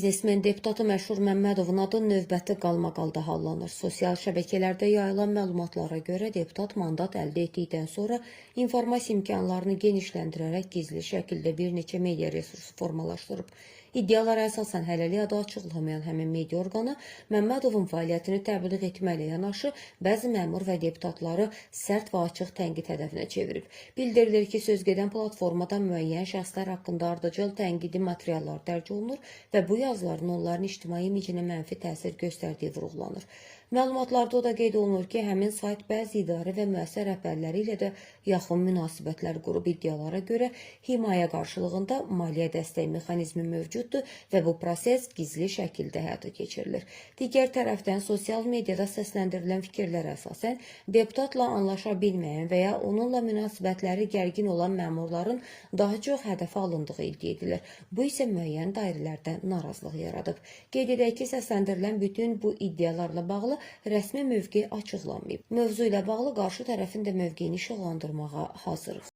Biznesmen deputatı Məşhur Məmmədovun adı növbəti qalmaqalda hallanır. Sosial şəbəkələrdə yayılan məlumatlara görə deputat mandat əldə etdikdən sonra informasiya imkanlarını genişləndirərək gizli şəkildə bir neçə media resursu formalaşdırıb. İddialara əsasən hələlik adı açıqlamayan həmin media orqanı Məmmədovun fəaliyyətini təbliğ etməklə yanaşı bəzi məmur və deputatları sərt və açıq tənqid hədəfinə çevirib. Bildirilir ki, sözgedən platformada müəyyən şəxslər haqqında ardıcıl tənqidi materiallar dərc olunur və bu yazıların onların ictimai imicinə mənfi təsir göstərdiyi vurğulanır. Məlumatlarda o da qeyd olunur ki, həmin sayt bəzi idarə və müəssisə rəhbərləri ilə də yaxın münasibətlər qurub. İddialara görə himayə qarşılığında maliyyə dəstək mexanizmi mövcuddur və bu proses gizli şəkildə həyata keçirilir. Digər tərəfdən sosial mediada səsləndirilən fikirlərə əsasən deputatla anlaşa bilməyən və ya onunla münasibətləri gərgin olan məmurların daha çox hədəfə alındığı iddia edilir. Bu isə müəyyən dairələrdə narazılıq yaradıb. Qeyd edək ki, səsləndirilən bütün bu iddialarla bağlı rəsmi mövqe açıqlanmayıb. Mövzu ilə bağlı qarşı tərəfin də mövqeyini işıqlandırmağa hazırıq.